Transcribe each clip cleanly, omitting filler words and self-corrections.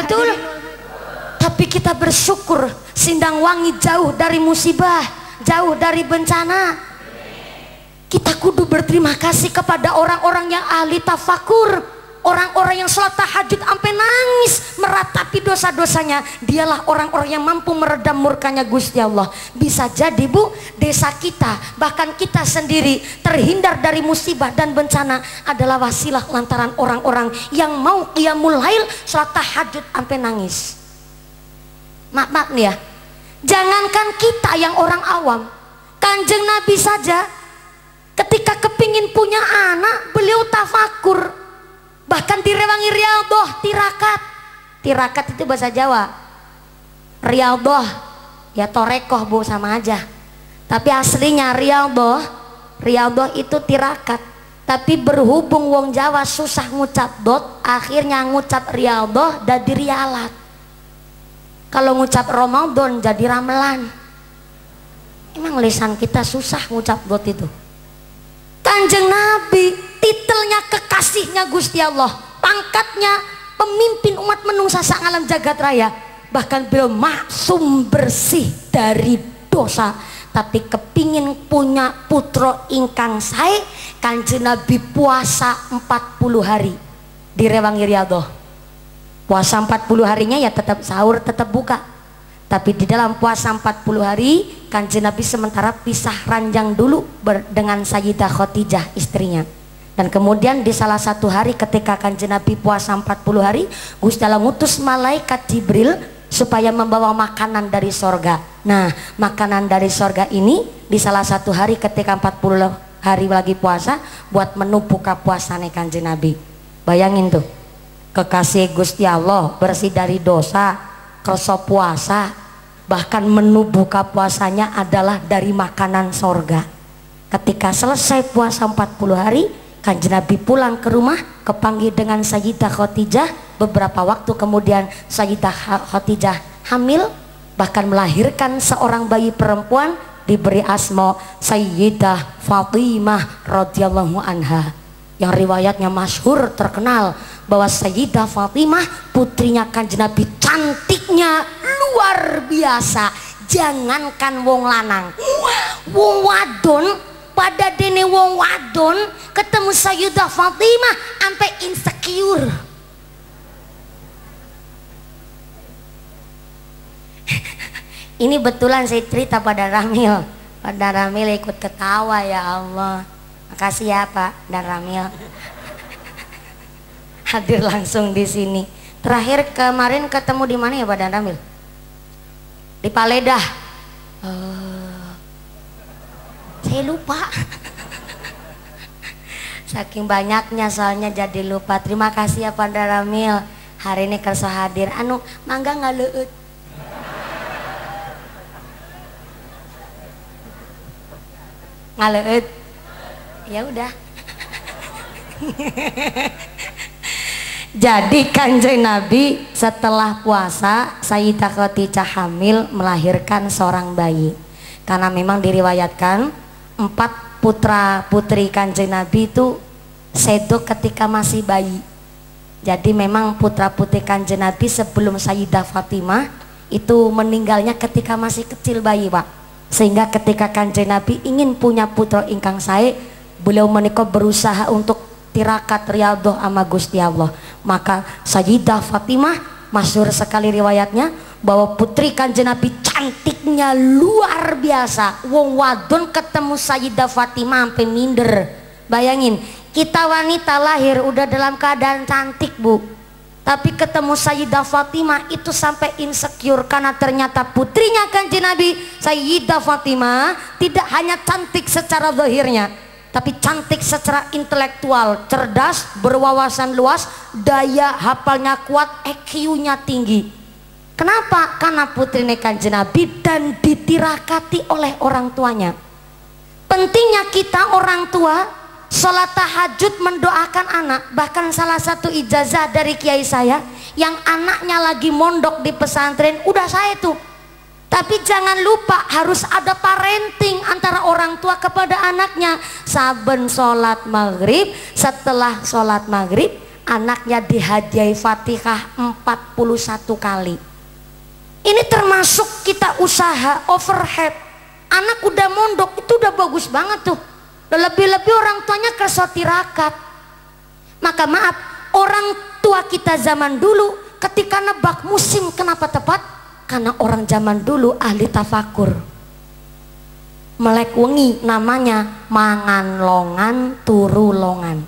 betul? Tapi kita bersyukur Sindang Wangi jauh dari musibah, jauh dari bencana. Kita kudu berterima kasih kepada orang-orang yang ahli tafakur, orang-orang yang sholat tahajud sampai nangis meratapi dosa-dosanya. Dialah orang-orang yang mampu meredam murkanya Gusti Allah. Bisa jadi Bu, desa kita, bahkan kita sendiri terhindar dari musibah dan bencana adalah wasilah lantaran orang-orang yang mau qiyamul lail sholat tahajud sampai nangis. Maaf nih ya, jangankan kita yang orang awam, Kanjeng Nabi saja ketika kepingin punya anak beliau tafakur. Bahkan direwangi riyadhah, tirakat. Tirakat itu bahasa Jawa. Riyadhah ya torekoh Bu, sama aja. Tapi aslinya riyadhah itu tirakat. Tapi berhubung wong Jawa susah ngucap dot, akhirnya ngucap riyadhah jadi rialat. Kalau ngucap Ramadan jadi ramelan. Emang lisan kita susah ngucap dot itu. Kanjeng Nabi titelnya kekasihnya Gusti Allah, pangkatnya pemimpin umat menungsa sak alam jagat raya. Bahkan beliau maksum bersih dari dosa. Tapi kepingin punya putra ingkang sae, Kanjeng Nabi puasa 40 hari di Rewangi Riyadhah. Puasa 40 harinya ya tetap sahur, tetap buka. Tapi di dalam puasa 40 hari Kanjeng Nabi sementara pisah ranjang dulu dengan Sayyidah Khadijah istrinya. Dan kemudian di salah satu hari ketika Kanjeng Nabi puasa 40 hari, Gusti Allah ngutus malaikat Jibril supaya membawa makanan dari sorga. Nah, makanan dari sorga ini di salah satu hari ketika 40 hari lagi puasa buat menu buka puasanya Kanjeng Nabi. Bayangin tuh, kekasih Gusti Allah bersih dari dosa, kersa puasa, bahkan menu buka puasanya adalah dari makanan sorga. Ketika selesai puasa 40 hari, Kanjeng Nabi pulang ke rumah, kepanggil dengan Sayyidah Khadijah. Beberapa waktu kemudian Sayyidah Khadijah hamil, bahkan melahirkan seorang bayi perempuan diberi asma Sayyidah Fatimah radhiyallahu anha. Yang riwayatnya masyhur terkenal bahwa Sayyidah Fatimah putrinya Kanjeng Nabi cantiknya luar biasa. Jangankan wong lanang, wong wadon pada dene wong wadon ketemu Sayyidah Fatimah sampai insecure. Ini betulan saya cerita pada Ramil. Pada Ramil ikut ketawa, ya Allah. Makasih ya Pak dan Ramil. Hadir langsung di sini. Terakhir kemarin ketemu di mana ya Pak dan Ramil? Di Paledah. Saya lupa. Saking banyaknya soalnya jadi lupa. Terima kasih ya Pak dan Ramil. Hari ini kerso hadir. Anu mangga ngaleut. Ngaleut. Ya udah. Jadi Kanjeng Nabi setelah puasa Sayyidah Khadijah hamil melahirkan seorang bayi. Karena memang diriwayatkan 4 putra putri Kanjeng Nabi itu sedo ketika masih bayi. Jadi memang putra putri Kanjeng Nabi sebelum Sayyidah Fatimah itu meninggalnya ketika masih kecil bayi Pak. Sehingga ketika Kanjeng Nabi ingin punya putra ingkang sae, beliau menikah berusaha untuk tirakat riyadhah sama Gusti Allah. Maka Sayyidah Fatimah masyhur sekali riwayatnya bahwa putri Kanjeng Nabi cantiknya luar biasa. Wong wadon ketemu Sayyidah Fatimah sampai minder. Bayangin, kita wanita lahir udah dalam keadaan cantik Bu, tapi ketemu Sayyidah Fatimah itu sampai insecure karena ternyata putrinya Kanjeng Nabi Sayyidah Fatimah tidak hanya cantik secara zahirnya, tapi cantik secara intelektual, cerdas, berwawasan luas, daya hafalnya kuat, EQ-nya tinggi. Kenapa? Karena putrinya Kanjeng Nabi dan ditirakati oleh orang tuanya. Pentingnya kita orang tua sholat tahajud mendoakan anak. Bahkan salah satu ijazah dari kiai saya yang anaknya lagi mondok di pesantren, udah saya tuh. Tapi jangan lupa harus ada parenting antara orang tua kepada anaknya. Saben sholat maghrib, setelah sholat maghrib anaknya dihadiahi Fatihah 41 kali. Ini termasuk kita usaha overhead. Anak udah mondok itu udah bagus banget tuh. Lebih-lebih orang tuanya kerso tirakat. Maka maaf, orang tua kita zaman dulu ketika nebak musim kenapa tepat? Karena orang zaman dulu ahli tafakur. Melek wengi namanya mangan longan turu longan.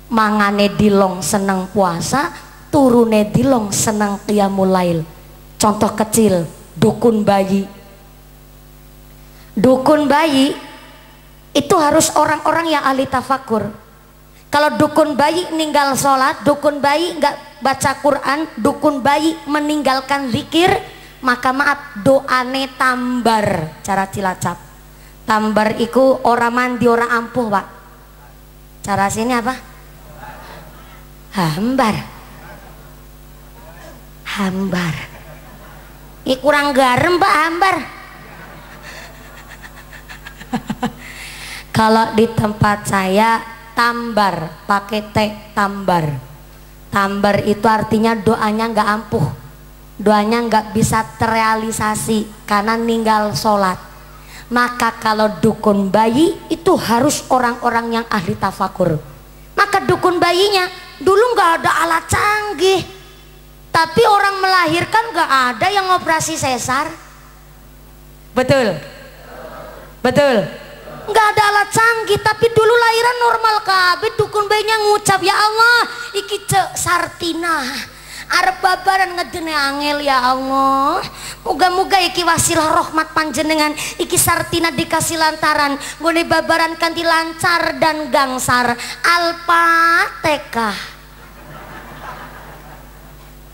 Mangane dilong seneng puasa, turune dilong seneng qiyamul lail. Contoh kecil, dukun bayi. Dukun bayi itu harus orang-orang yang ahli tafakur. Kalau dukun bayi ninggal sholat, dukun bayi nggak baca Quran, dukun bayi meninggalkan zikir, maka maaf doane tambar. Cara Cilacap, tambar iku ora mandi ora ampuh pak. Cara sini apa? Hambar. Hambar. Ini kurang garam pak, hambar. Kalau di tempat saya tambar, pakai T, tambar. Tambar itu artinya doanya nggak ampuh, doanya nggak bisa terrealisasi karena ninggal sholat. Maka kalau dukun bayi itu harus orang-orang yang ahli tafakur. Maka dukun bayinya dulu nggak ada alat canggih, tapi orang melahirkan nggak ada yang operasi sesar. Betul, betul. Nggak ada alat canggih, tapi dulu lahiran normal kabeh. Dukun bayinya ngucap, ya Allah, iki cek Sartina arep babaran ngedene angel ya Allah. Moga-moga iki wasilah rahmat panjenengan, iki Sartina dikasih lantaran gone babaran kanthi lancar dan gangsar. Al-Fatihah.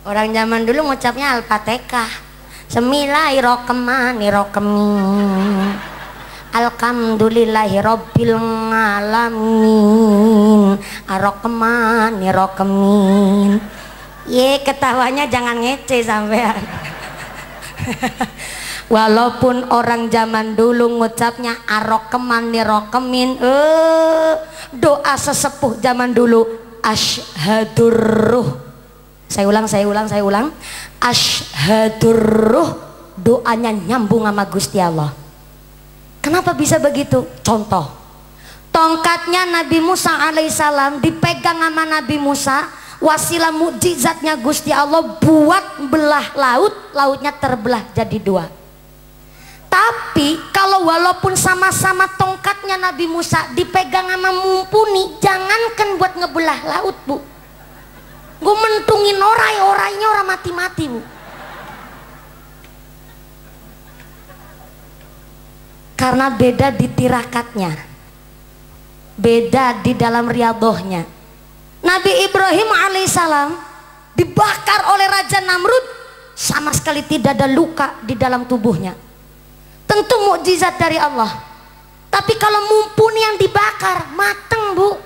Orang zaman dulu ngucapnya Al-Fatihah. Bismillahirrahmanirrahim. Alhamdulillahi rabbil alamin. Ar-Rahmanir-Rahim. Ye, ketawanya jangan ngece sampean. Walaupun orang zaman dulu ngucapnya Ar-Rahmanir-Rahim, doa sesepuh zaman dulu asyhadur ruh. Saya ulang. Asyhadur ruh, doanya nyambung sama Gusti Allah. Kenapa bisa begitu? Contoh, tongkatnya Nabi Musa alaihissalam dipegang sama Nabi Musa, wasilah mukjizatnya Gusti Allah buat belah laut, lautnya terbelah jadi dua. Tapi kalau walaupun sama-sama tongkatnya Nabi Musa dipegang sama mumpuni, jangankan buat ngebelah laut bu, gue mentungin orainya orang mati-mati bu. Karena beda di tirakatnya, beda di dalam riadohnya. Nabi Ibrahim alaihissalam dibakar oleh Raja Namrud, sama sekali tidak ada luka di dalam tubuhnya. Tentu mukjizat dari Allah. Tapi kalau mumpuni yang dibakar mateng bu.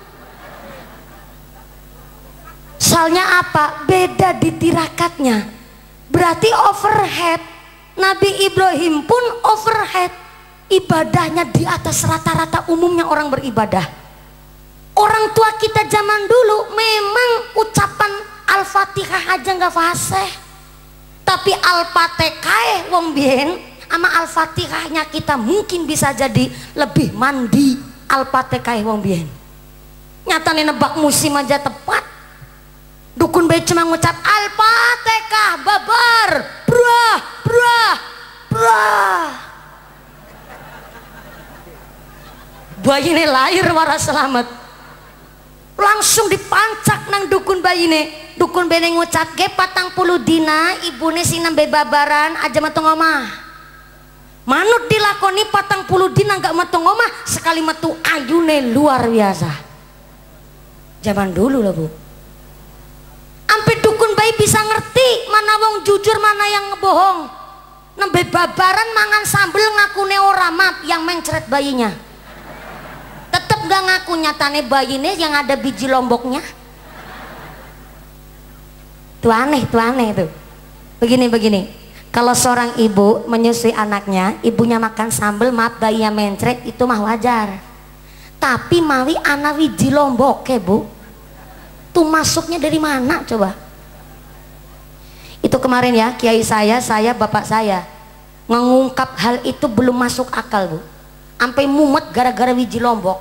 Soalnya apa? Beda di tirakatnya. Berarti overhead. Nabi Ibrahim pun overhead. Ibadahnya di atas rata-rata umumnya orang beribadah. Orang tua kita zaman dulu memang ucapan Al-Fatihah aja nggak fasih, tapi Al-Fatihah wong biyen sama Al-Fatihahnya kita mungkin bisa jadi lebih mandi. Al-Fatihah wong biyen nyatane nebak musim aja tepat. Dukun bayi cuma ngucap Al-Fatihah babar brah brah brah, bayi ini lahir waras selamat, langsung dipancak nang dukun bayi ini. Dukun bayi ngucap ge 40 dina ibune sing nembe babaran aja metu ngomah. Manut dilakoni 40 dina gak metu ngomah, sekali metu ayune luar biasa. Zaman dulu lah bu. Sampai dukun bayi bisa ngerti mana wong jujur mana yang ngebohong. Nembe babaran mangan sambel ngakune ora map yang mencret bayinya. Tetep gak ngaku nyatane bayinya yang ada biji lomboknya. Tuh aneh tuh. Begini. Kalau seorang ibu menyusui anaknya, ibunya makan sambel, maaf bayinya mencret, itu mah wajar. Tapi mawi anak biji lombok bu, Itu masuknya dari mana coba? Itu kemarin ya, kiai saya, bapak saya mengungkap hal itu belum masuk akal Bu, sampai mumet gara-gara wiji lombok.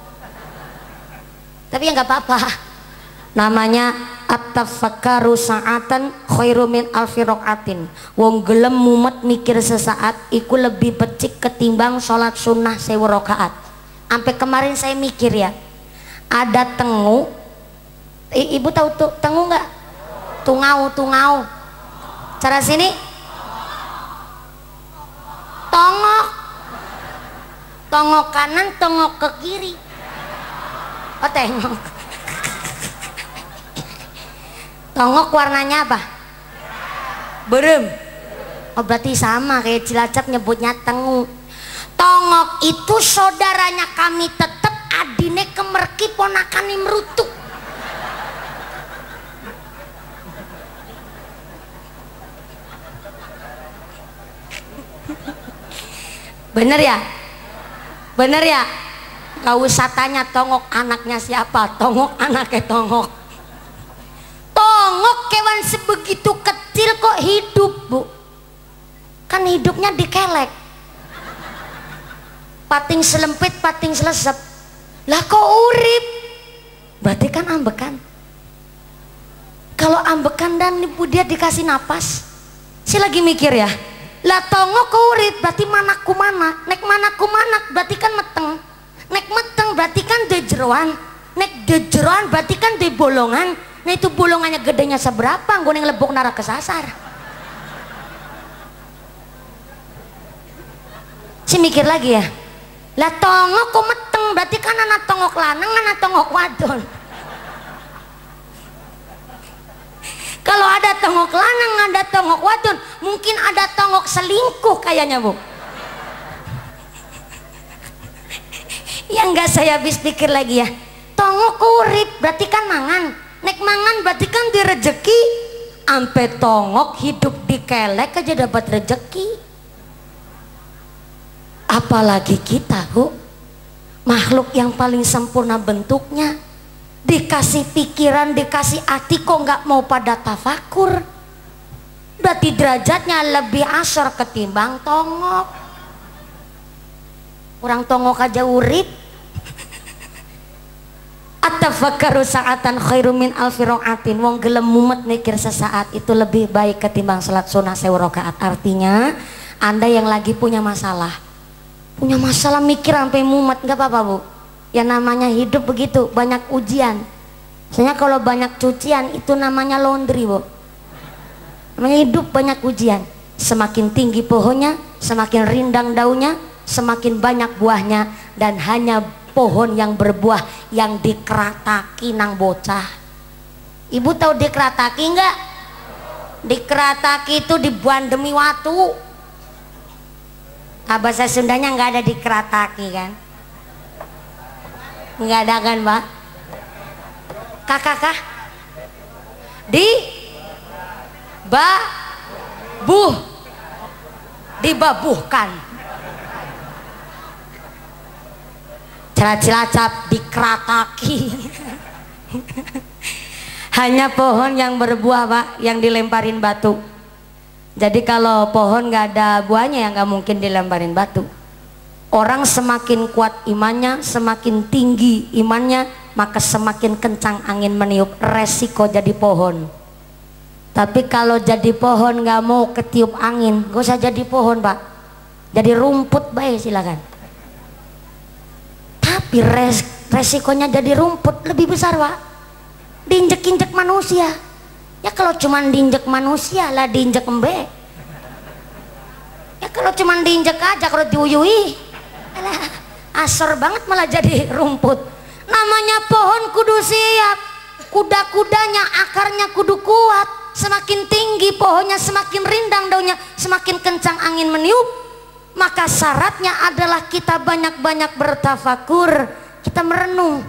Tapi ya nggak apa-apa, namanya at-tafakkaru sa'atan khairu min alfi raqatin. Wong gelem mumet mikir sesaat iku lebih becik ketimbang sholat sunnah 1000 rakaat. Sampai kemarin saya mikir ya, ada tengu, ibu tahu tuh tengu nggak? Tungau cara sini tongok kanan, tongok ke kiri. Oh tengok. Tongok warnanya apa? Berem. Oh berarti sama kayak Cilacap nyebutnya tengu. Tongok itu saudaranya kami tetep, adine kemerki ponakan merutuk. Bener ya? Bener ya? Gak usah tanya tongok anaknya siapa, tongok anaknya tongok. Tongok kewan sebegitu kecil kok hidup Bu. Kan hidupnya dikelek, pating selempit, pating selesep. Lah kok urip? Berarti kan ambekan. Kalau ambekan dan ibu dia dikasih napas. Saya lagi mikir ya, lah tongok kok urip berarti manaku mana, nek manaku manak berarti kan meteng, nek meteng berarti kan de jeroan, nek de jeroan berarti kan de bolongan. Nah itu bolongannya gedenya seberapa, gue yang lebok nara kesasar. Si mikir lagi ya, lah tongok kok meteng berarti kan anak tongok lanang, anak tongok wadon. Kalau ada tongok lanang, ada tongok wadon, mungkin ada tongok selingkuh kayaknya Bu. Yang enggak saya habis pikir lagi ya, tongok urip berarti kan mangan, nek mangan berarti kan direjeki. Ampe tongok hidup di kelek aja dapat rejeki. Apalagi kita Bu, makhluk yang paling sempurna bentuknya, dikasih pikiran, dikasih hati kok nggak mau pada tafakur. Berarti derajatnya lebih asor ketimbang tongok. Orang tongok aja urip. At-tafakkaru sa'atan khairu min alfi raqatin. Wong gelem mumet mikir sesaat itu lebih baik ketimbang salat sunah 1000 rakaat. Artinya Anda yang lagi punya masalah mikir sampai mumet, nggak apa-apa Bu. Ya namanya hidup begitu, banyak ujian. Soalnya kalau banyak cucian itu namanya laundry Bu. Namanya hidup banyak ujian. Semakin tinggi pohonnya, semakin rindang daunnya, semakin banyak buahnya. Dan hanya pohon yang berbuah yang dikerataki nang bocah. Ibu tahu dikerataki enggak? Dikerataki itu dibandemi watu. Bahasa Sundanya nggak ada dikerataki kan? Nggak ada kan Pak? Kakak dibabuhkan. Cilacap dikerataki. Hanya pohon yang berbuah Pak yang dilemparin batu. Jadi kalau pohon nggak ada buahnya ya nggak mungkin dilemparin batu. Orang semakin kuat imannya, semakin tinggi imannya, maka semakin kencang angin meniup. Resiko jadi pohon. Tapi kalau jadi pohon nggak mau ketiup angin, gak usah jadi pohon Pak. Jadi rumput baik silakan. Tapi resikonya jadi rumput lebih besar Pak. Diinjek-injek manusia. Ya kalau cuman diinjek manusia lah diinjek embe. Ya kalau cuman diinjek aja, kalau diuyui alah, asor banget malah jadi rumput. Namanya pohon kudu siap, kuda-kudanya akarnya kudu kuat. Semakin tinggi pohonnya, semakin rindang daunnya, semakin kencang angin meniup. Maka syaratnya adalah kita banyak-banyak bertafakur, kita merenung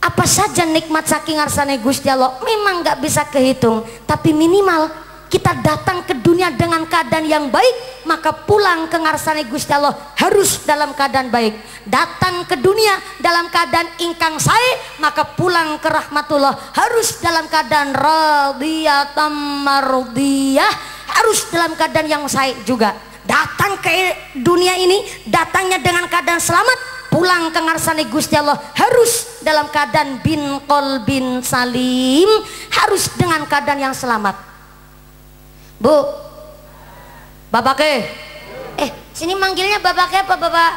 apa saja nikmat saking ngarsane Gusti Allah. Memang nggak bisa kehitung, tapi minimal kita datang ke dunia dengan keadaan yang baik, maka pulang ke ngarsane Gusti Allah harus dalam keadaan baik. Datang ke dunia dalam keadaan ingkang sae, maka pulang ke rahmatullah harus dalam keadaan radiyatan mardiyah, harus dalam keadaan yang sae juga. Datang ke dunia ini datangnya dengan keadaan selamat, pulang ke ngarsane Gusti Allah harus dalam keadaan bin qalbin salim, harus dengan keadaan yang selamat. Bu, Bapak ke? Sini manggilnya Bapak ke apa Bapak?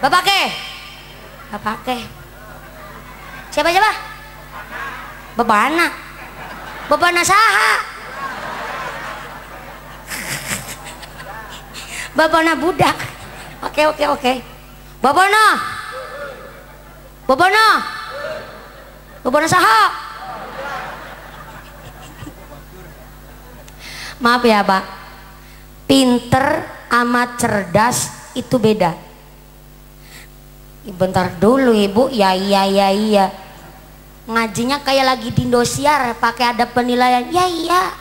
Bapak ke? Bapak ke? Siapa? Bapak anak. Bapak anak saha? Bapak anak budak. Oke. Bapak anak. Bapak anak. Bapak anak saha? Maaf ya Pak, pinter sama cerdas itu beda. Bentar dulu Ibu, ya iya. Ngajinya kayak lagi di Indosiar, pakai ada penilaian, ya iya.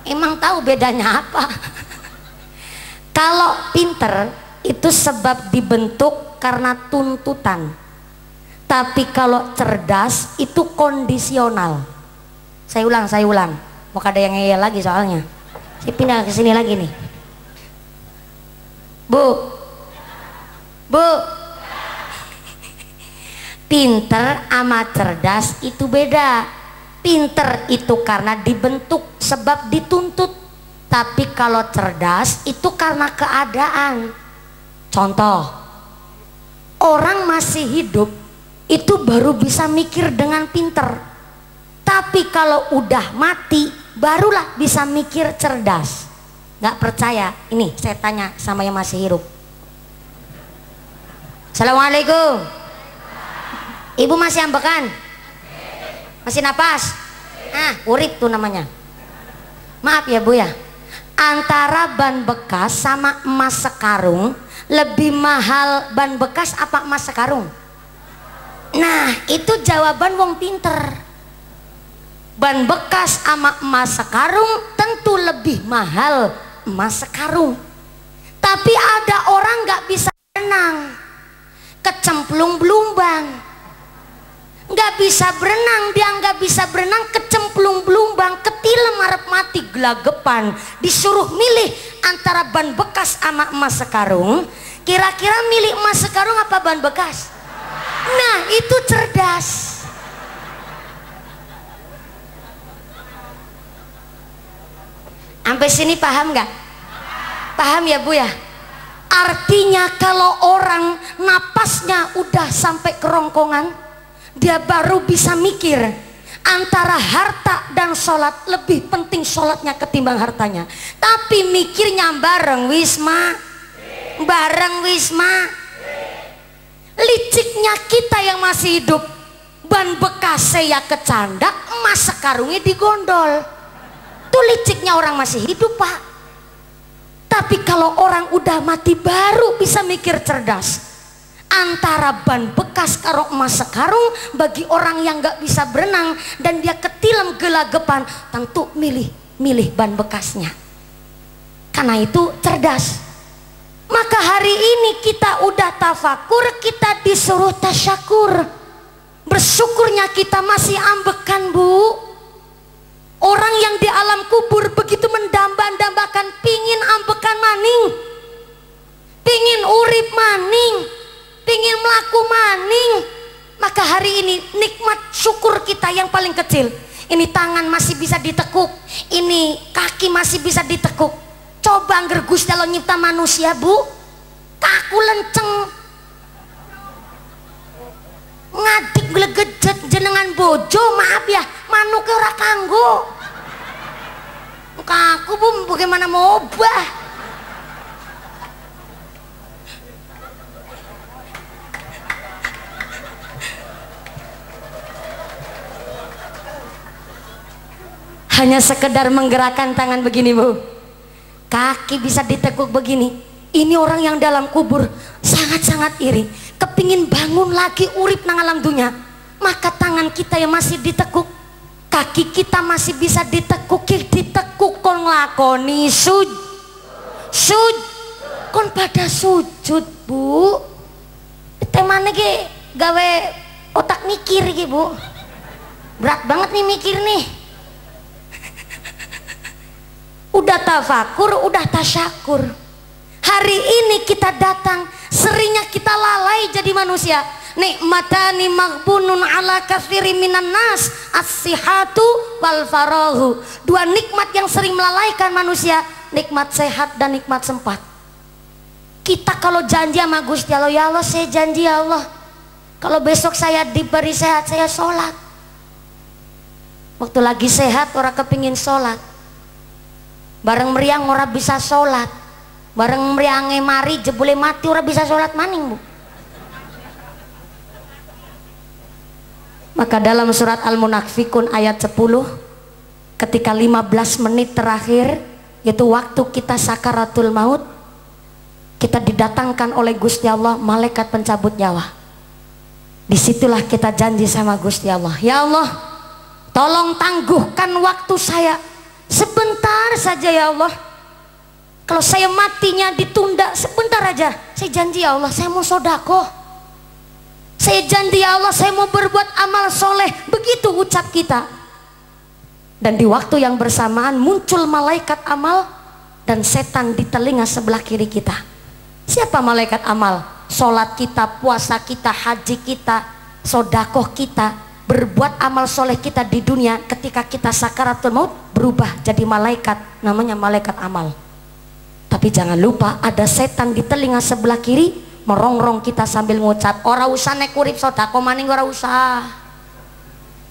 Emang tahu bedanya apa? Kalau pinter itu sebab dibentuk karena tuntutan, tapi kalau cerdas itu kondisional. Saya ulang. Mau ada yang ngeyel lagi soalnya. Saya pindah ke sini lagi nih. Bu. Pinter sama cerdas itu beda. Pinter itu karena dibentuk sebab dituntut, tapi kalau cerdas itu karena keadaan. Contoh, orang masih hidup itu baru bisa mikir dengan pinter, tapi kalau udah mati barulah bisa mikir cerdas. Nggak percaya? Ini saya tanya sama yang masih hidup. Assalamualaikum. Ibu masih ambekan? Masih napas? Urip tuh namanya. Maaf ya Bu ya, antara ban bekas sama emas sekarung, lebih mahal ban bekas apa emas sekarung? Nah itu jawaban wong pinter. Ban bekas sama emas sekarung tentu lebih mahal emas sekarung. Tapi ada orang nggak bisa berenang, kecemplung belumbang. Nggak bisa berenang, dia nggak bisa berenang, kecemplung belumbang, ketilem arep mati gelagepan. Disuruh milih antara ban bekas sama emas sekarung, kira-kira milih emas sekarung apa ban bekas? Nah itu cerdas. Sampai sini paham nggak? Paham ya Bu ya? Artinya kalau orang napasnya udah sampai kerongkongan, dia baru bisa mikir antara harta dan sholat, lebih penting sholatnya ketimbang hartanya. Tapi mikirnya bareng wisma. Liciknya kita yang masih hidup, ban bekas ya kecandak, emas sekarungnya digondol. Itu liciknya orang masih hidup Pak. Tapi kalau orang udah mati baru bisa mikir cerdas. Antara ban bekas karo emas sekarung, bagi orang yang nggak bisa berenang dan dia ketilem gelagepan, tentu milih ban bekasnya. Karena itu cerdas. Maka hari ini kita udah tafakur, kita disuruh tasyakur. Bersyukurnya kita masih ambekan Bu. Orang yang di alam kubur begitu mendamba-dambakan pingin ambekan maning, pingin urip maning, pingin melaku maning. Maka hari ini nikmat syukur kita yang paling kecil. Ini tangan masih bisa ditekuk, ini kaki masih bisa ditekuk. Coba angger Gusti Allah nyipta manusia Bu, kaku lenceng, ngadik glegejet jenengan bojo, maaf ya, manuke ora kanggo. Kaku Bu, bagaimana mau obah? Hanya sekedar menggerakkan tangan begini Bu, kaki bisa ditekuk begini. Ini orang yang dalam kubur sangat-sangat iri, kepingin bangun lagi urip nang alam dunia. Maka tangan kita yang masih ditekuk, kaki kita masih bisa ditekuk kon nglakoni sujud kon pada sujud Bu. Temane ki gawe otak mikir ki Bu, berat banget nih mikir nih. Udah tafakur, udah tasyakur. Hari ini kita datang, seringnya kita lalai jadi manusia. Nikmatani maghbunun ala katsiri minan nas, as-sihatu wal farahu. Dua nikmat yang sering melalaikan manusia, nikmat sehat dan nikmat sempat. Kita kalau janji sama Gusti Allah, ya Allah saya janji ya Allah, kalau besok saya diberi sehat saya sholat. Waktu lagi sehat orang kepingin sholat, bareng meriang orang bisa sholat, bareng meriange mari jebule mati orang bisa sholat maning Bu. Maka dalam surat Al-Munafikun ayat 10, ketika 15 menit terakhir, yaitu waktu kita sakaratul maut, kita didatangkan oleh Gusti Allah malaikat pencabut nyawa. Disitulah kita janji sama Gusti Allah, ya Allah tolong tangguhkan waktu saya sebentar saja ya Allah. Kalau saya matinya ditunda sebentar aja, saya janji ya Allah saya mau sodako, saya janji ya Allah saya mau berbuat amal soleh. Begitu ucap kita. Dan di waktu yang bersamaan muncul malaikat amal dan setan di telinga sebelah kiri kita. Siapa malaikat amal? Sholat kita, puasa kita, haji kita, sodakoh kita, berbuat amal soleh kita di dunia. Ketika kita sakaratul maut berubah jadi malaikat, namanya malaikat amal. Tapi jangan lupa ada setan di telinga sebelah kiri merongrong kita sambil ngucap, ora usah nek urip sedekah maning, ora usah.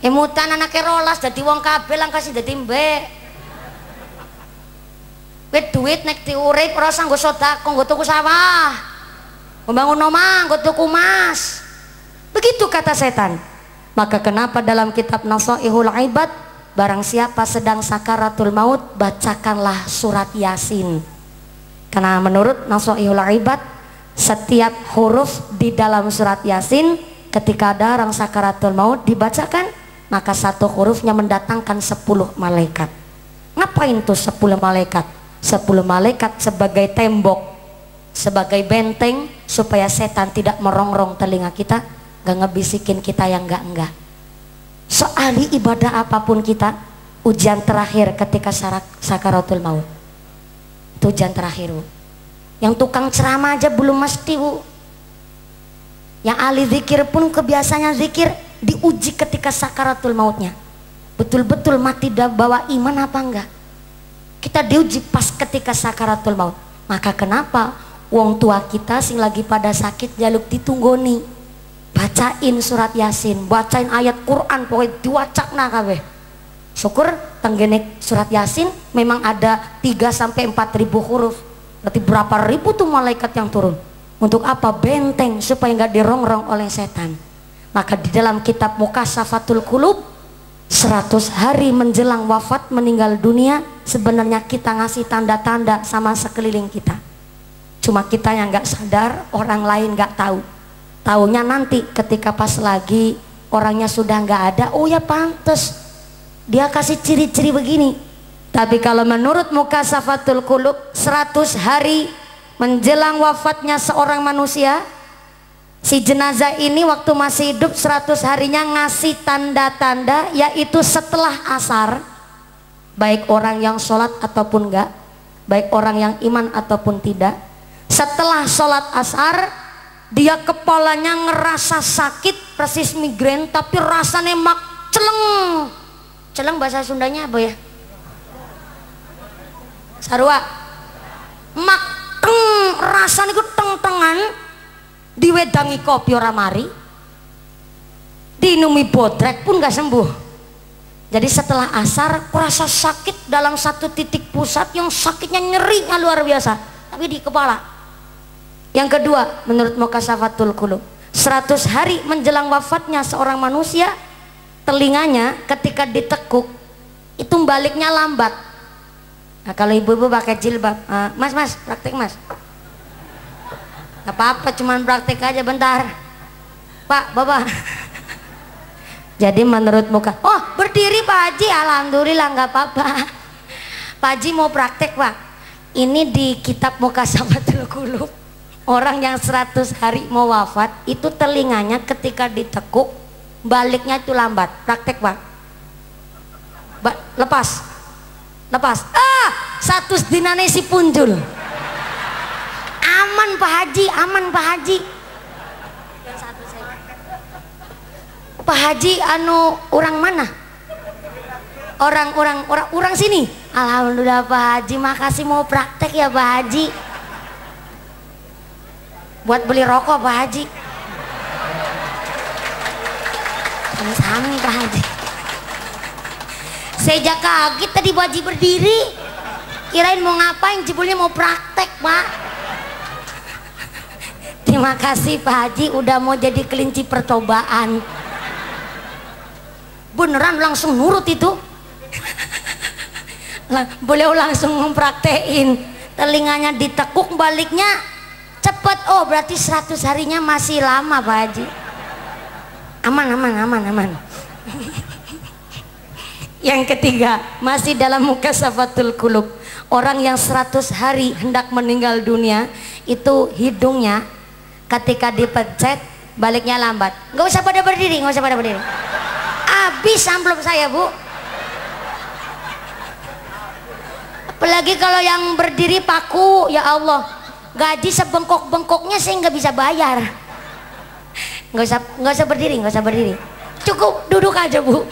Emutan anake rolas dadi wong kabeh lang kasih dadi mbek. Wit duit nek diurip ora usah nggo sedekah, nggo tuku sawah. Membangun omah, nggo tuku emas. Begitu kata setan. Maka kenapa dalam kitab Nasaihul Ibad, barang siapa sedang sakaratul maut bacakanlah surat Yasin. Karena menurut Nasaihul Ibad, setiap huruf di dalam surat Yasin ketika ada orang sakaratul maut dibacakan, maka satu hurufnya mendatangkan 10 malaikat. Ngapain tuh 10 malaikat? 10 malaikat sebagai tembok, sebagai benteng supaya setan tidak merongrong telinga kita, gak ngebisikin kita yang enggak. Soal ibadah apapun kita, ujian terakhir ketika sakaratul maut. Itu ujian terakhir Bu. Yang tukang ceramah aja belum mesti Bu. Yang ahli zikir pun kebiasaannya zikir diuji ketika sakaratul mautnya. Betul-betul mati dah bawa iman apa enggak? Kita diuji pas ketika sakaratul maut. Maka kenapa wong tua kita sing lagi pada sakit jaluk ditunggoni, bacain surat Yasin, bacain ayat Quran, pokoknya diwacakna kabeh. Syukur tenggene surat Yasin memang ada 3-4 ribu huruf. Berarti berapa ribu tuh malaikat yang turun. Untuk apa? Benteng supaya nggak dirongrong oleh setan. Maka di dalam kitab Mukashafatul Qulub, 100 hari menjelang wafat meninggal dunia, sebenarnya kita ngasih tanda-tanda sama sekeliling kita. Cuma kita yang nggak sadar, orang lain nggak tahu. Taunya nanti ketika pas lagi orangnya sudah nggak ada, oh ya pantes dia kasih ciri-ciri begini. Tapi kalau menurut Mukashafatul Qulub, 100 hari menjelang wafatnya seorang manusia, si jenazah ini waktu masih hidup 100 harinya ngasih tanda-tanda, yaitu setelah asar, baik orang yang sholat ataupun enggak, baik orang yang iman ataupun tidak, setelah sholat asar dia kepalanya ngerasa sakit persis migrain, tapi rasanya mak celeng bahasa Sundanya apa ya? Sarua mak rasanya itu teng-tengan, diwedangi kopi ora mari, dinumi bodrek pun gak sembuh. Jadi setelah asar rasa sakit dalam satu titik pusat yang sakitnya nyerinya luar biasa, tapi di kepala. Yang kedua menurut Mukashafatul Qulub, 100 hari menjelang wafatnya seorang manusia, telinganya ketika ditekuk itu baliknya lambat. Nah, kalau ibu-ibu pakai jilbab, mas praktek mas, gak apa-apa cuman praktek aja bentar pak bapak. Jadi menurut muka, oh berarti berdiri Pak Haji, alhamdulillah nggak apa-apa. Pak Haji mau praktek Pak. Ini di kitab Mukasafatul Qulub. Orang yang 100 hari mau wafat itu telinganya ketika ditekuk baliknya itu lambat. Praktek Pak. Lepas. 100 dinane si punjul. Aman Pak Haji, aman Pak Haji. Pak Haji anu orang mana? Orang sini. Alhamdulillah Pak Haji, makasih mau praktek ya Pak Haji. Buat beli rokok Pak Haji. Sami Pak Haji. Saya kaget tadi Pak Haji berdiri. Kirain mau ngapain, jebulnya mau praktek Pak. Terima kasih Pak Haji udah mau jadi kelinci percobaan. Beneran langsung nurut itu. Beliau langsung mempraktein. Telinganya ditekuk baliknya cepet. Oh berarti 100 harinya masih lama Pak Haji. Aman. Yang ketiga, masih dalam Mukasafatul Qulub. Orang yang 100 hari hendak meninggal dunia itu hidungnya ketika dipencet baliknya lambat. Nggak usah pada berdiri. Habis amplop saya Bu. Apalagi kalau yang berdiri paku, ya Allah, gaji sebengkok-bengkoknya saya nggak bisa bayar. Nggak usah berdiri. Cukup duduk aja Bu.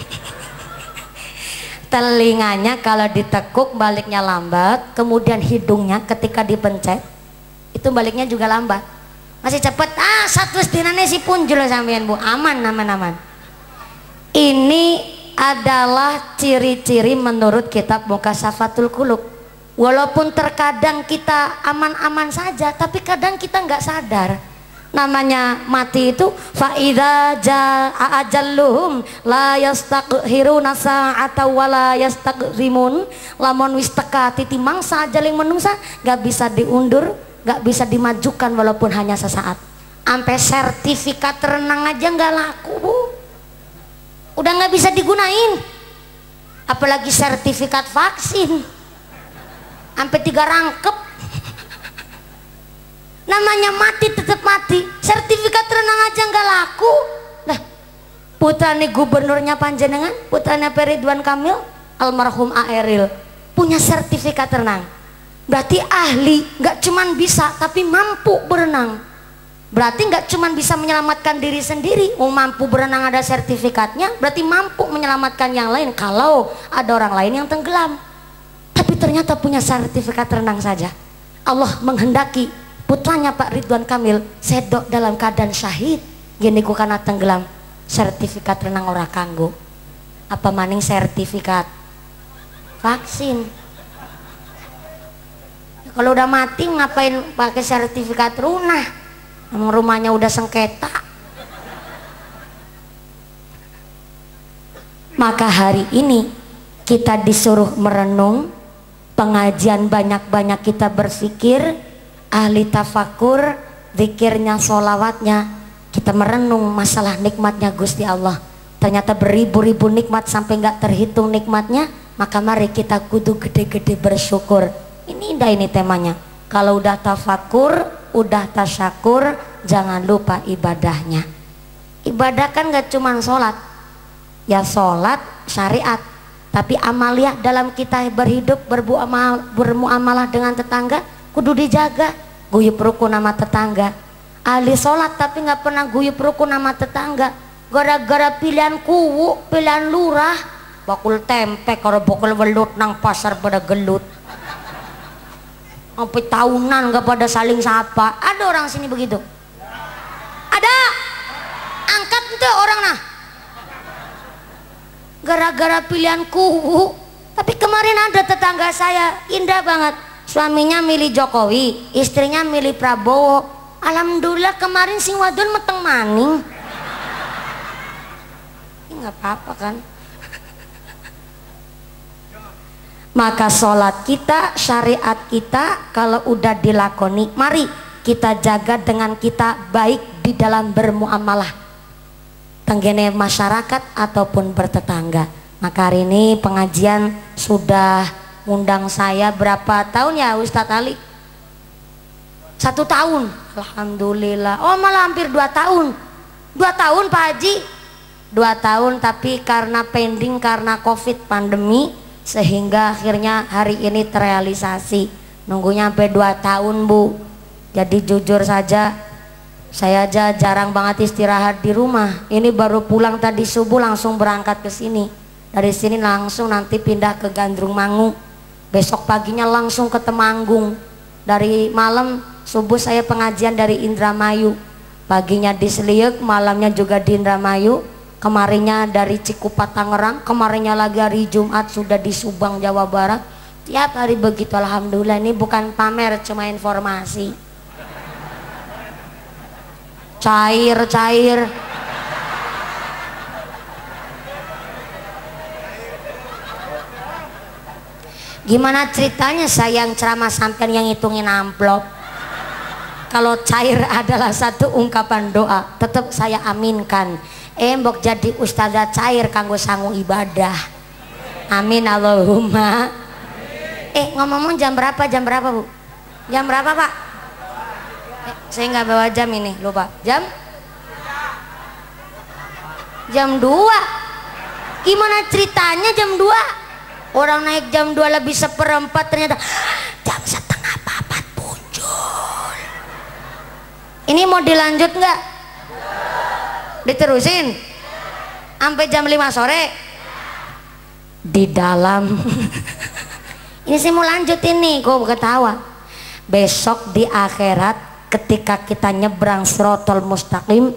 Telinganya kalau ditekuk baliknya lambat, kemudian hidungnya ketika dipencet itu baliknya juga lambat. Masih cepet. 100 dinane si punjul sampean Bu. Aman. Ini adalah ciri-ciri menurut kitab Mukasafatul Qulub. Walaupun terkadang kita aman-aman saja, tapi kadang kita nggak sadar. Namanya mati itu faida jaa ajalluhum la yastaghiruna sa'ata wa la yastaghrimun. Lamun wis teka titi mangsa ajaling menungsa nggak bisa diundur, nggak bisa dimajukan walaupun hanya sesaat. Sampai sertifikat renang aja nggak laku Bu. Udah nggak bisa digunain, apalagi sertifikat vaksin sampai 3 rangkep. Namanya mati tetap mati, sertifikat renang aja nggak laku. Nah, putrane gubernurnya panjenengan, putranya Ridwan Kamil, almarhum Aeril, punya sertifikat renang. Berarti ahli, nggak cuman bisa tapi mampu berenang. Berarti nggak cuman bisa menyelamatkan diri sendiri, mampu berenang ada sertifikatnya, berarti mampu menyelamatkan yang lain kalau ada orang lain yang tenggelam. Tapi ternyata punya sertifikat renang saja. Allah menghendaki putranya Pak Ridwan Kamil sedok dalam keadaan syahid, gini ku kana tenggelam, sertifikat renang ora kanggo. Apa maning sertifikat vaksin. Kalau udah mati ngapain pakai sertifikat runah? Emang rumahnya udah sengketa. Maka hari ini kita disuruh merenung, pengajian banyak-banyak kita berpikir, ahli tafakur, zikirnya, sholawatnya, kita merenung masalah nikmatnya Gusti Allah. Ternyata beribu-ribu nikmat sampai nggak terhitung nikmatnya. Maka mari kita kudu gede-gede bersyukur. Ini indah ini temanya. Kalau udah tafakur, udah tasyakur, jangan lupa ibadahnya. Ibadah kan gak cuma sholat, ya sholat syariat, tapi amaliah dalam kita berhidup, bermuamalah dengan tetangga kudu dijaga. Guyup rukun sama tetangga, ahli sholat tapi gak pernah guyup rukun sama tetangga, gara-gara pilihan kuwu, pilihan lurah, bakul tempe kalau bakul welut nang pasar pada gelut, sampai tahunan gak pada saling sapa. Ada orang sini begitu? Ada? Angkat itu orang nah. Gara-gara pilihan kubu. Tapi kemarin ada tetangga saya, indah banget. Suaminya milih Jokowi, istrinya milih Prabowo. Alhamdulillah kemarin sing wadon meteng maning. Nggak apa-apa kan? Maka sholat kita, syariat kita kalau udah dilakoni, mari kita jaga dengan kita baik di dalam bermuamalah tenggene masyarakat ataupun bertetangga. Maka hari ini pengajian sudah ngundang saya berapa tahun ya Ustadz Ali? 1 tahun. Alhamdulillah. Oh malah hampir 2 tahun. 2 tahun Pak Haji. 2 tahun, tapi karena pending karena COVID pandemi, sehingga akhirnya hari ini terrealisasi. Nunggunya sampai 2 tahun Bu. Jadi jujur saja, saya aja jarang banget istirahat di rumah. Ini baru pulang tadi subuh langsung berangkat ke sini. Dari sini langsung nanti pindah ke Gandrung Mangu. Besok paginya langsung ke Temanggung. Dari malam subuh saya pengajian dari Indramayu. Paginya di Seliuk, malamnya juga di Indramayu. Kemarinnya dari Cikupa Tangerang, kemarinnya lagi hari Jumat sudah di Subang Jawa Barat. Tiap hari begitu, alhamdulillah. Ini bukan pamer, cuma informasi. Cair. Gimana ceritanya saya yang ceramah sampean yang hitungin amplop? Kalau cair adalah satu ungkapan doa, tetap saya aminkan. Mbok jadi ustazah cair kanggo sanggup ibadah. Amin Allahumma. Ngomong-ngomong jam berapa Bu? Jam berapa Pak? Saya nggak bawa jam ini, lupa. Jam 2. Gimana ceritanya jam 2? Orang naik jam 2 lebih 1/4, ternyata jam 3:30 muncul. Ini mau dilanjut nggak? Diterusin? Sampai jam 5 sore? Di dalam. Ini saya mau lanjut ini, kok ketawa. Besok di akhirat ketika kita nyebrang Siratal Mustaqim,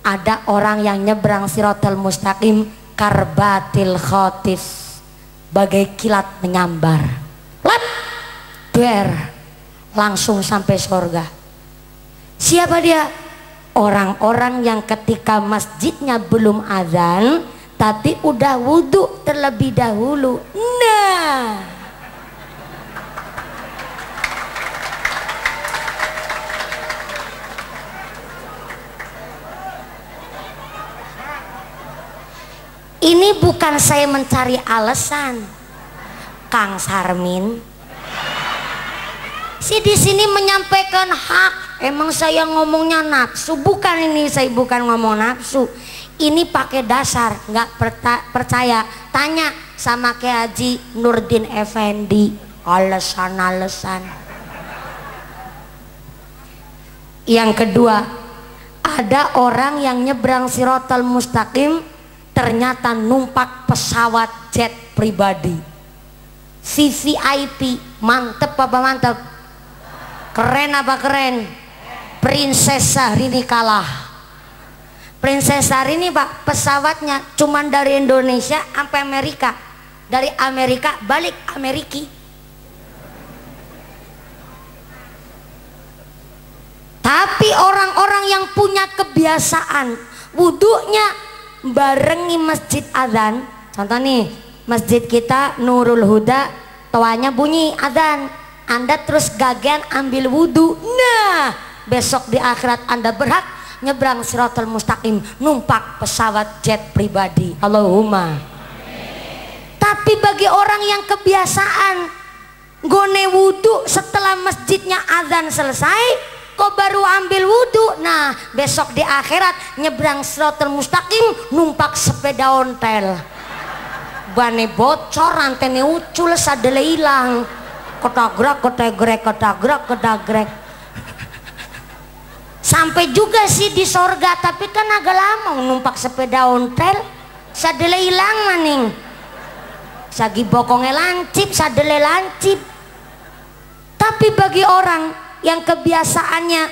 ada orang yang nyebrang Siratal Mustaqim karbatil khotis, bagai kilat menyambar, lap, der, langsung sampai surga. Siapa dia? Orang-orang yang ketika masjidnya belum azan tapi udah wudhu terlebih dahulu. Nah, ini bukan saya mencari alasan, Kang Sarmin. Si di sini menyampaikan hak. Emang saya ngomongnya nafsu? Bukan, ini saya bukan ngomong nafsu. Ini pakai dasar, nggak percaya. Tanya sama Kiai Haji Nurdin Effendi. Alasan-alasan. Yang kedua, ada orang yang nyebrang Siratal Mustaqim ternyata numpak pesawat jet pribadi VVIP. Mantep apa mantep? Keren apa keren? Princess Syahrini kalah. Princess Syahrini Pak, pesawatnya cuman dari Indonesia sampai Amerika, dari Amerika balik Amerika. Tapi orang-orang yang punya kebiasaan wudhunya barengi masjid azan. Contoh nih, masjid kita Nurul Huda, toanya bunyi azan, Anda terus gagian ambil wudhu. Nah, besok di akhirat Anda berhak nyebrang Siratal Mustaqim numpak pesawat jet pribadi. Allahumma. Tapi bagi orang yang kebiasaan gone wudhu setelah masjidnya azan selesai, kok baru ambil wudhu, nah besok di akhirat nyebrang Siratal Mustaqim numpak sepeda ontel. Bane bocor, antene ucul, sadele hilang, ketagrak sampai juga sih di sorga. Tapi kan agak lama numpak sepeda ontel, sadele hilang maning, sagi bokongnya lancip, sadele lancip. Tapi bagi orang yang kebiasaannya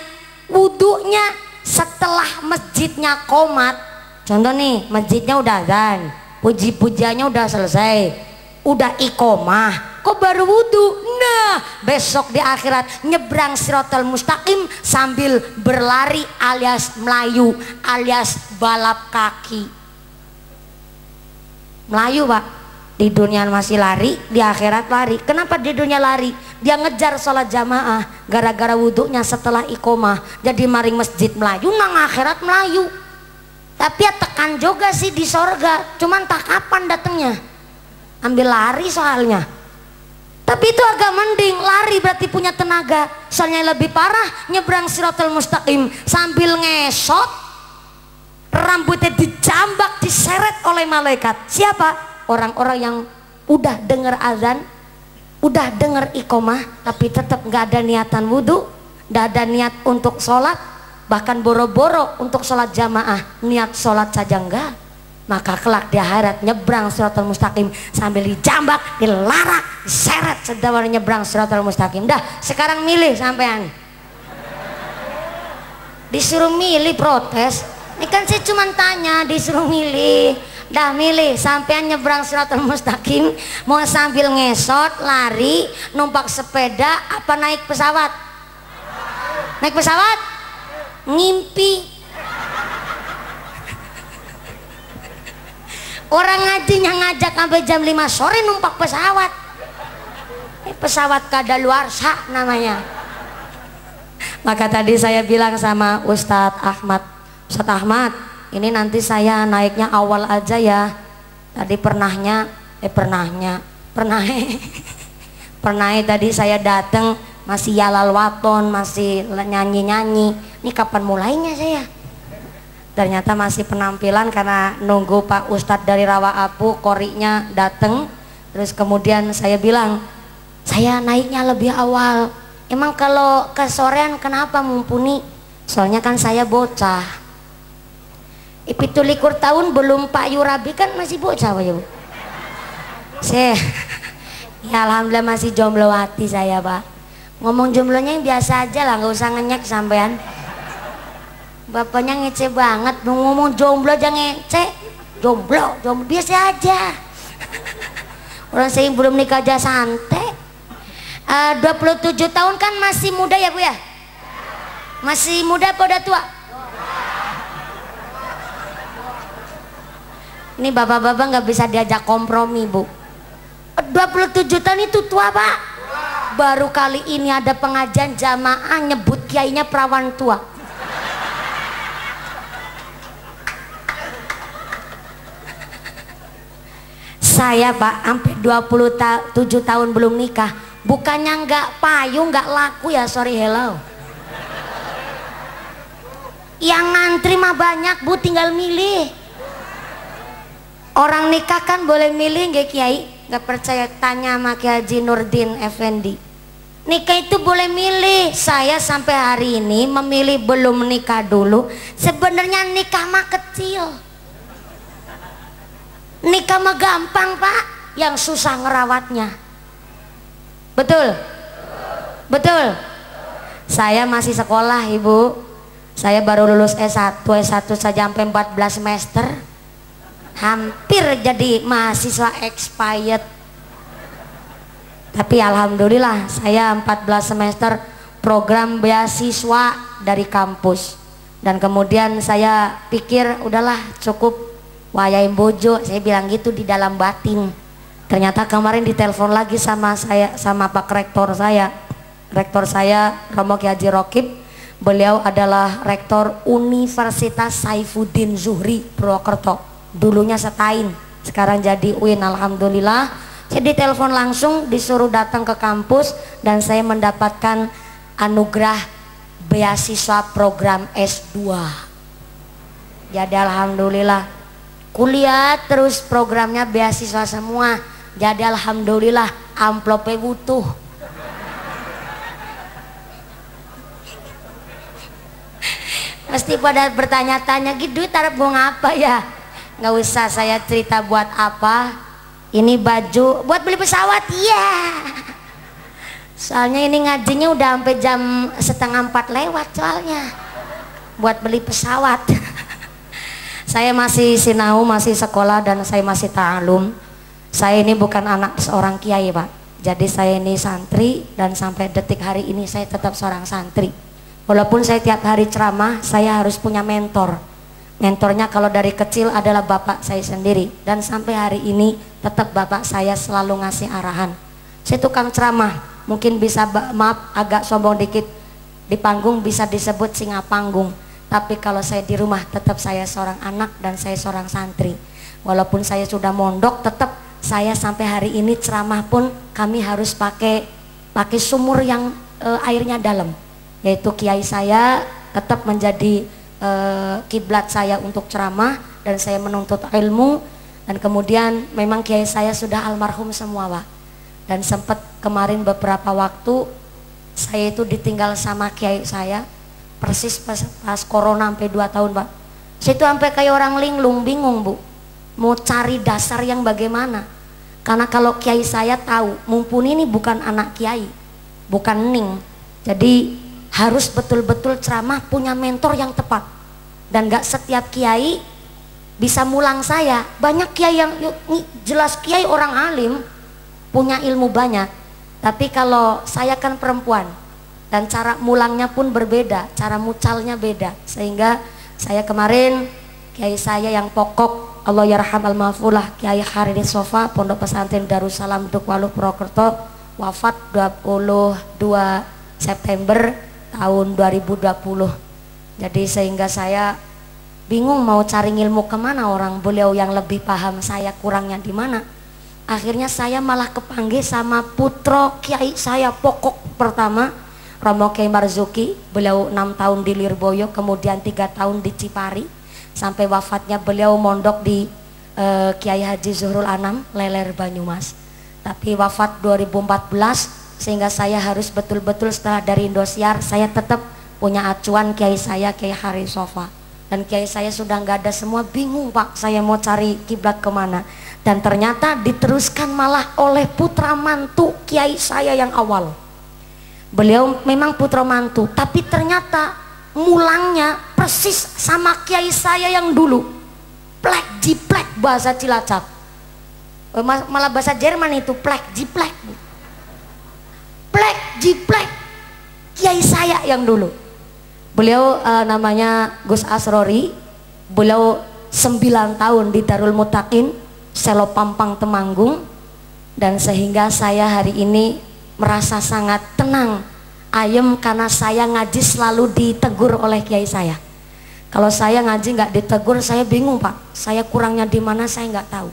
wudhunya setelah masjidnya qomat, contoh nih masjidnya udah azan, puji-pujiannya udah selesai, udah iqomah, kok baru wudhu. Nah, besok di akhirat nyebrang Siratal Mustaqim sambil berlari alias melayu alias balap kaki. Melayu Pak, di dunia masih lari, di akhirat lari. Kenapa di dunia lari? Dia ngejar sholat jamaah gara-gara wudhunya setelah iqomah, jadi maring masjid melayu, nang akhirat melayu. Tapi ya tekan juga sih di sorga, cuman tak kapan datangnya. ambil lari soalnya. Tapi itu agak mending, lari berarti punya tenaga. Soalnya lebih parah, nyebrang Shiratal Mustaqim sambil ngesot, rambutnya dijambak, diseret oleh malaikat. Siapa? Orang-orang yang udah dengar azan, udah dengar iqomah, tapi tetap nggak ada niatan wudhu, nggak ada niat untuk sholat, bahkan boro-boro untuk sholat jamaah, niat sholat saja enggak. Maka kelak di akhirat nyebrang Shiratal Mustaqim sambil dijambak, dilarak, diseret sedang nyebrang Shiratal Mustaqim. Dah, sekarang milih sampean. Disuruh milih protes. Ini kan saya cuma tanya, disuruh milih. Dah milih, sampean nyebrang Shiratal Mustaqim mau sambil ngesot, lari, numpak sepeda apa naik pesawat? Naik pesawat? Ngimpi. Orang ngajinya ngajak sampai jam 5 sore numpak pesawat. Pesawat kadaluarsa namanya. Maka tadi saya bilang sama Ustadz Ahmad, Ustadz Ahmad, ini nanti saya naiknya awal aja ya. Tadi pernah tadi saya datang masih yalal waton, masih nyanyi-nyanyi. Ini kapan mulainya saya? Ternyata masih penampilan karena nunggu Pak Ustadz dari Rawa Apu koriknya dateng. Terus kemudian saya bilang, saya naiknya lebih awal. Emang kalau kesorean kenapa mumpuni? Soalnya kan saya bocah. Ipitulikur tahun belum Pak Yurabi kan masih bocah Pak Ibu. Ya alhamdulillah masih jomblowati saya Pak. Ngomong jomblonya yang biasa aja lah, nggak usah ngenyek sampean. Bapaknya ngece banget, ngomong jomblo aja ngece. Jomblo biasa aja. Orang saya belum nikah aja santai. 27 tahun kan masih muda ya Bu ya? Masih muda apa udah tua? Ini bapak-bapak nggak bisa diajak kompromi Bu. 27 tahun itu tua Pak. Baru kali ini ada pengajian jamaah nyebut kiainya perawan tua. Saya Pak sampai 27 tahun belum nikah, bukannya nggak payu, nggak laku ya, sorry hello. Yang ngantri mah banyak Bu, tinggal milih. Orang nikah kan boleh milih nggak Kiai? Nggak percaya tanya sama Kiai Haji Nurdin Effendi. Nikah itu boleh milih. Saya sampai hari ini memilih belum nikah dulu. Sebenarnya nikah mah kecil. Nikah mah gampang Pak, yang susah ngerawatnya. Betul? Betul? Saya masih sekolah Ibu. Saya baru lulus S1 saja sampai 14 semester. Hampir jadi mahasiswa expired. Tapi alhamdulillah saya 14 semester program beasiswa dari kampus. Dan kemudian saya pikir udahlah cukup wayahin bojo, saya bilang gitu di dalam batin. Ternyata kemarin ditelepon lagi sama saya, sama Pak Rektor saya Romo Ki Haji Rokib. Beliau adalah Rektor Universitas Saifuddin Zuhri Purwokerto, dulunya Setain, sekarang jadi UIN. Alhamdulillah saya ditelepon langsung, disuruh datang ke kampus, dan saya mendapatkan anugerah beasiswa program S2. Jadi alhamdulillah kuliah terus programnya beasiswa semua. Jadi alhamdulillah amplopnya butuh. Mesti pada bertanya-tanya gitu, duit harap gue ngapa ya? Nggak usah saya cerita buat apa. Ini baju buat beli pesawat, iya. Soalnya ini ngajinya udah sampai jam 3:30 lewat soalnya. Buat beli pesawat. Saya masih sinau, masih sekolah, dan saya masih ta'alum. Saya ini bukan anak seorang kiai Pak. Jadi saya ini santri, dan sampai detik hari ini saya tetap seorang santri. Walaupun saya tiap hari ceramah, saya harus punya mentor. Mentornya kalau dari kecil adalah bapak saya sendiri. Dan sampai hari ini tetap bapak saya selalu ngasih arahan. Saya tukang ceramah, mungkin bisa, maaf agak sombong dikit, di panggung bisa disebut singa panggung. Tapi kalau saya di rumah tetap saya seorang anak dan saya seorang santri. Walaupun saya sudah mondok, tetap saya sampai hari ini ceramah pun kami harus pakai sumur yang airnya dalam, yaitu kiai saya tetap menjadi kiblat saya untuk ceramah dan saya menuntut ilmu. Dan kemudian memang kiai saya sudah almarhum semua, Pak. Dan sempat kemarin beberapa waktu saya itu ditinggal sama kiai saya persis pas corona sampai 2 tahun, Pak. Saya itu sampai kayak orang linglung, bingung, Bu, mau cari dasar yang bagaimana. Karena kalau kiai saya tahu mumpuni ini bukan anak kiai, bukan ning, jadi harus betul-betul ceramah punya mentor yang tepat. Dan gak setiap kiai bisa mulang saya. Banyak kiai yang jelas kiai orang alim, punya ilmu banyak, tapi kalau saya kan perempuan dan cara mulangnya pun berbeda, cara mucalnya beda, sehingga saya kemarin kiai saya yang pokok, Allah yarham al-mahfulah, Kiai Hariri Sofa, Pondok Pesantren Darussalam Dukwalu Purwokerto, wafat 22 September tahun 2020. Jadi sehingga saya bingung mau cari ilmu kemana, orang beliau yang lebih paham, saya kurangnya di mana. Akhirnya saya malah kepanggil sama putra kiai saya pokok pertama, Romo Kiai Marzuki. Beliau 6 tahun di Lirboyo, kemudian 3 tahun di Cipari, sampai wafatnya beliau mondok di Kiai Haji Zuhrul Anam, Leler, Banyumas. Tapi wafat 2014, sehingga saya harus betul-betul setelah dari Indosiar saya tetap punya acuan kiai saya, Kiai Hariri Sofa. Dan kiai saya sudah nggak ada semua, bingung, Pak, saya mau cari kiblat kemana. Dan ternyata diteruskan malah oleh putra mantu kiai saya yang awal. Beliau memang putra mantu, tapi ternyata mulangnya persis sama kiai saya yang dulu. Plek jiplek bahasa Cilacap, malah bahasa Jerman itu plek jiplek. Plek jiplek kiai saya yang dulu. Beliau namanya Gus Asrori. Beliau 9 tahun di Darul Mutakin, Selo Pampang, Temanggung. Dan sehingga saya hari ini merasa sangat tenang, ayem, karena saya ngaji selalu ditegur oleh kiai saya. Kalau saya ngaji nggak ditegur, saya bingung, Pak, saya kurangnya di mana saya nggak tahu.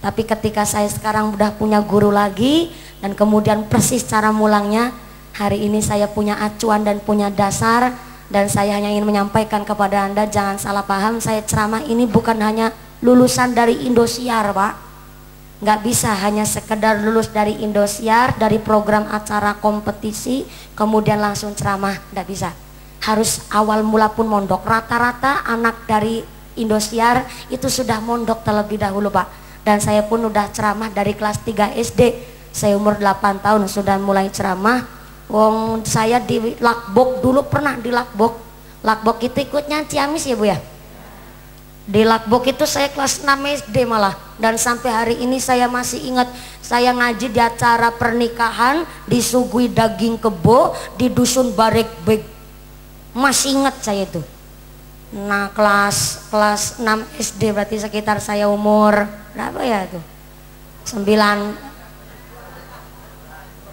Tapi ketika saya sekarang udah punya guru lagi dan kemudian persis cara mulangnya, hari ini saya punya acuan dan punya dasar. Dan saya hanya ingin menyampaikan kepada Anda, jangan salah paham, saya ceramah ini bukan hanya lulusan dari Indosiar, Pak. Nggak bisa hanya sekedar lulus dari Indosiar, dari program acara kompetisi, kemudian langsung ceramah, nggak bisa. Harus awal mula pun mondok. Rata-rata anak dari Indosiar itu sudah mondok terlebih dahulu, Pak. Dan saya pun udah ceramah dari kelas 3 SD. Saya umur 8 tahun sudah mulai ceramah. Wong saya di Lakbok dulu, pernah di Lakbok. Lakbok itu ikutnya Ciamis ya, Bu ya. Di Lakbok itu saya kelas 6 SD malah. Dan sampai hari ini saya masih ingat, saya ngaji di acara pernikahan, disuguhi daging kebo di dusun Barekbek. Masih ingat saya itu. Nah, kelas 6 SD berarti sekitar saya umur berapa ya tuh? 9,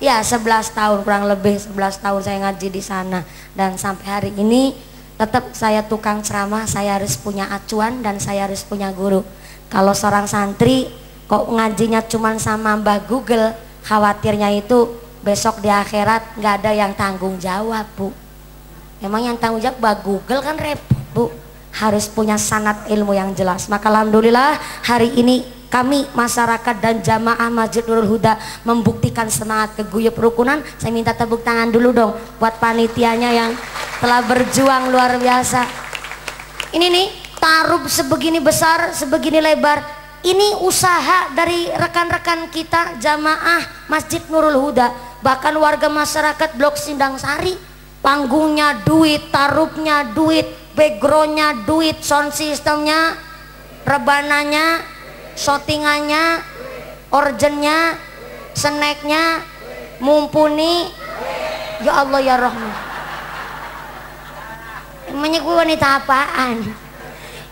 ya 11 tahun, kurang lebih 11 tahun saya ngaji di sana. Dan sampai hari ini tetap saya tukang ceramah, saya harus punya acuan dan saya harus punya guru. Kalau seorang santri kok ngajinya cuman sama Mbah Google, khawatirnya itu besok di akhirat nggak ada yang tanggung jawab, Bu. Memang yang tanggung jawab Mbah Google kan repot, Bu. Harus punya sanad ilmu yang jelas. Maka alhamdulillah hari ini kami masyarakat dan jamaah Masjid Nurul Huda membuktikan semangat keguyup rukunan. Saya minta tepuk tangan dulu dong buat panitianya yang telah berjuang luar biasa. Ini nih tarub sebegini besar, sebegini lebar. Ini usaha dari rekan-rekan kita jamaah Masjid Nurul Huda, bahkan warga masyarakat Blok Sindang Sari. Panggungnya duit, tarubnya duit, backgroundnya duit, sound systemnya, rebananya, shootingannya, orjennya, snacknya, mumpuni. Ya Allah ya Rahman, emangnya gue wanita apaan?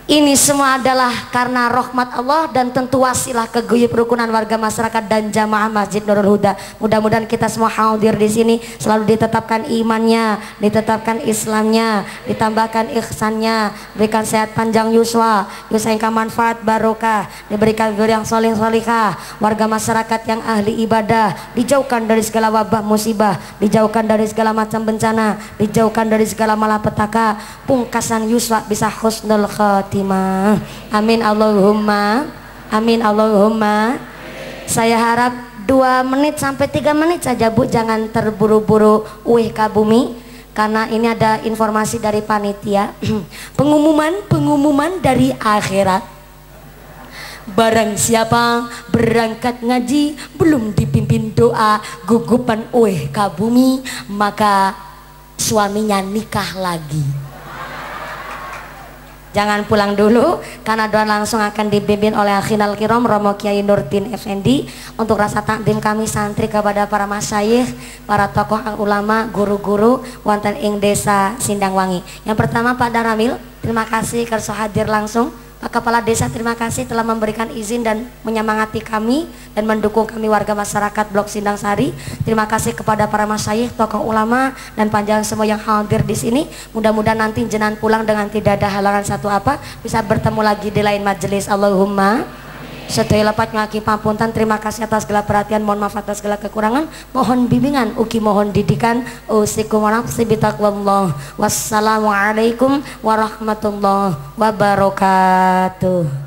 Ini semua adalah karena rahmat Allah dan tentu wasilah keguyup rukunan warga masyarakat dan jamaah Masjid Nurul Huda. Mudah-mudahan kita semua hadir di sini selalu ditetapkan imannya, ditetapkan Islamnya, ditambahkan ihsannya, berikan sehat panjang yuswa, ingkang manfaat barokah, diberikan guru yang soleh solihah, warga masyarakat yang ahli ibadah, dijauhkan dari segala wabah musibah, dijauhkan dari segala macam bencana, dijauhkan dari segala malapetaka, pungkasan yuswa bisa husnul khatimah. Amin Allahumma, amin Allahumma. Saya harap 2 menit sampai 3 menit saja Bu, jangan terburu-buru uih ka bumi karena ini ada informasi dari panitia. Pengumuman dari akhirat. Barang siapa berangkat ngaji belum dipimpin doa gugupan uih ka bumi, maka suaminya nikah lagi. Jangan pulang dulu karena doa langsung akan dibimbing oleh Akhinal Kiram Romo Kiai Nurdin Effendi. Untuk rasa takdim kami santri kepada para masyayikh, para tokoh ulama, guru-guru wonten ing desa Sindangwangi. Yang pertama Pak Daramil, terima kasih kersa hadir langsung. Pak Kepala Desa, terima kasih telah memberikan izin dan menyemangati kami dan mendukung kami warga masyarakat Blok Sindang Sari. Terima kasih kepada para masyayikh, tokoh ulama dan panjang semua yang hadir di sini. Mudah-mudahan nanti jenengan pulang dengan tidak ada halangan satu apa, bisa bertemu lagi di lain majelis. Allahumma. Setelah lepat ngaki pampuntan, terima kasih atas segala perhatian, mohon maaf atas segala kekurangan, mohon bimbingan, uki mohon didikan. Usikum wa nafsi bitaqwallah. Wassalamualaikum warahmatullahi wabarakatuh.